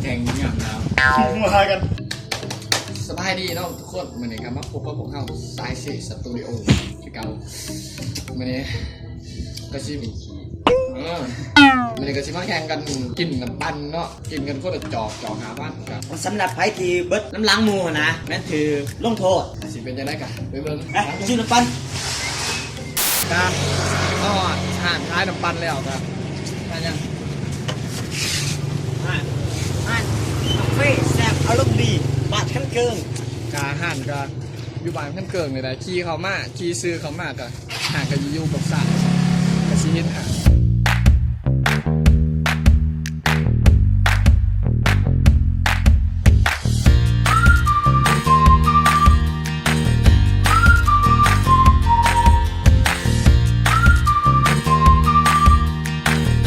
แข่งเงียบแล้วมาหากันสบายดีเนาะทุกคนวันนี้ครับมาพบกับพวกเขาสายเซสตูดิโอที่เก่าวันนี้ก็ชิมวันนี้ก็ชิมมาแข่งกันกินกันปันเนาะกินกันก็จะจอกหาบ้านกัน สำหรับไผ่ที่เบิดน้ำล้างมูนะนั่นคือลงโทษ สิเป็นยังไงกันไปเบิ่ง ชื่อน้ำปั้น การก็ห่านท้ายน้ำปันแล้วครับได้ยัง เฟ้แซ่บอารมณ์ดีบาดขั้นเกิน กาห่านก็อยู่บ้านขั้นเกิงเลยนะขี่เขามาขี่ซื้อเขามาก็ห่างกับยูกับสระกับชีวิตห่าง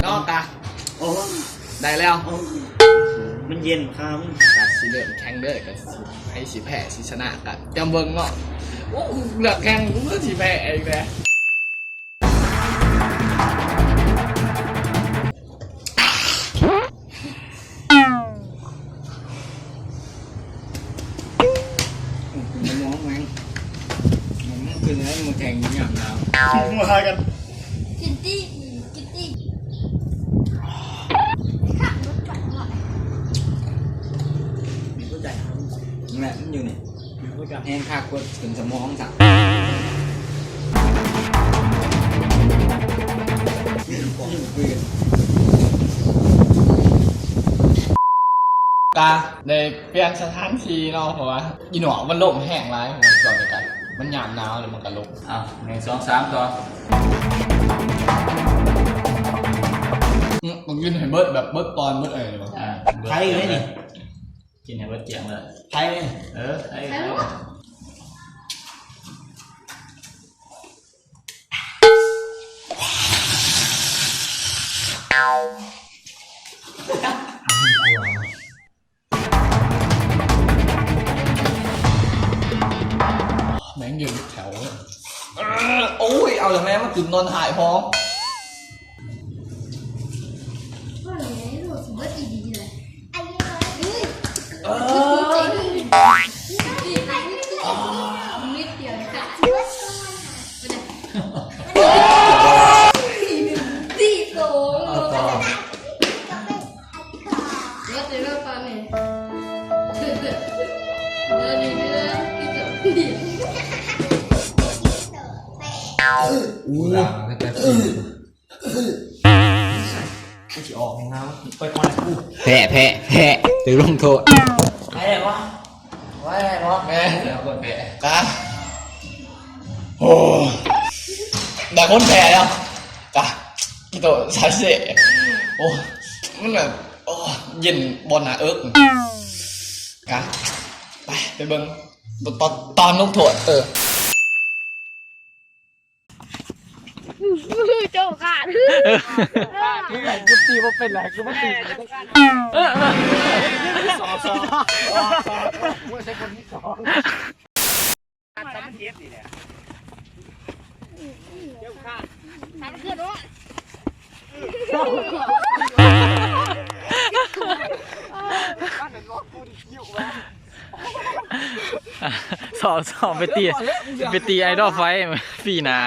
นอกกะ โอ้ ได้แล้ว มันเย็นครับ กับสีเหลืองแข่งเด้อกับให้สีแพ้สีชนะกันจำเบิ่งเนาะโอ้เหลืองแข่งเพื่อสีแพ้เองเลยมันมองแมงมันคือเนื้อมันแข่งอย่างน้ำมาหากันกินตี้ขับรถปั่นหน่อย มีผู้ใจแม่มันอยู่นี่ แห้งคักกดถึงสมองสักกาในเปลี่ยนสถานที่เนาะเพราะว่าอีหนอมันลมแห้งร้ายมันก่อนเลยกันมันหยาบหนาวเลยมันก็ลม อ้าว1 2 3ต่อ มันกินให้เบิร์ดแบบเบิร์ดตอนเบิร์ดอะไรเลยมั้ง ไผ่เลยนี่ กินให้เบิดเกียงเลย ไผ่เลย ไอ้ ใช่หรอ แม่งยืนแถวโอ้ยเอาอย่างแม่มากินนอนถ่ายพร้อม ว่าอะไรเนี่ยรู้สึกว่าดีเลยไอ้ยังไงนิดเดียวค่ะตีโตแล้วแต่ว่าปาเนี่ยเดี๋ยวดีเดี๋ยวพี่จะดี อู้หลังก็จะกิน กูจะออกของน้ำไปก่อนกู แพ้ถือลงโทษ ไผ่ไหนวะไผ่ไหนวะ แม่ แล้วก็แพ้ กาโอ้แต่คนแพ้แล้วกากิโตสายเสะโอ้มันแบบโอ้เย็นบอลหนาเอิ๊กกาไปเบิ้งตอนลูกโถดเจ้าขาด กูตีว่าเป็นไรกูไม่ตีสองไม่ใช่คนที่สองสอบไปตีไอดอลไฟปีนา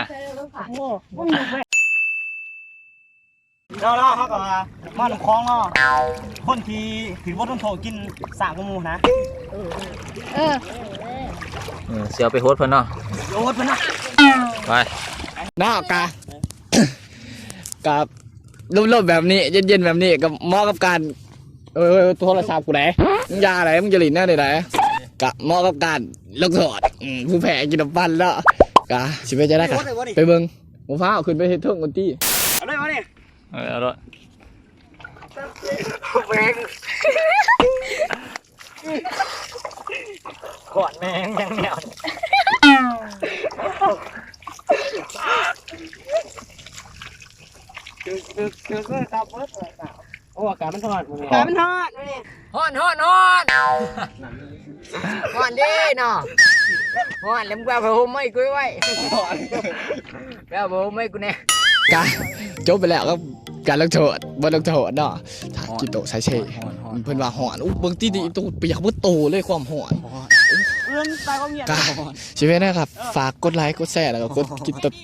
เราเขาก็มาหนุ่มคล้องเนาะคนที่ถือว่าต้องโทษกินสากมูนะ เสียวไปโฮสเพิ่นเนาะ โยนไปนะ ไป หน้ากากับรูปแบบนี้เย็นๆแบบนี้กับเหมาะกับการโทรศัพท์กูไหนมึงยาอะไรมึงจะหลีนหน้าไหนกับเหมาะกับการลูกโทษผู้แพ้กินน้ำปั้นแล้วกะสิไปจะได้ค่ะไปเบิ้งหมูฟ้าเอาขึ้นไปเฮ็ดเทิงกันที่ เอาเลยวะนี่ เอาละ แมงกอดแมงยังเหนียวคือครับเบิร์ดโอ้อากาศมันทอดอากาศมันทอดนี่ ฮ้อนดิเนาะฮ้อนแล้วมึงเอาผ้าห่มให้กูไว้เอาผ้าห่มให้กูแน่ กะจบไปแล้วก็ การลงโทษบ่ลงโทษเนาะถ้ากิโตะใส่เชเพิ่นว่าหอนอู้เบิ่งตีๆตัวเปียกบ่โตเลยความหอน เอื้อนตายก็เงียบ กาชีวิตนะครับ ฝากกดไลค์กดแชร์แล้วก็กดกินตด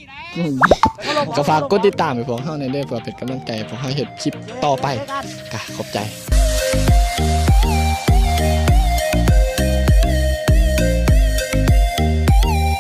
ก็ฝากกดติดตามให้พวกเฮาในเด้อเพื่อเป็นกำลังใจให้พวกเฮาเฮ็ดคลิปต่อไปกะขอบใจ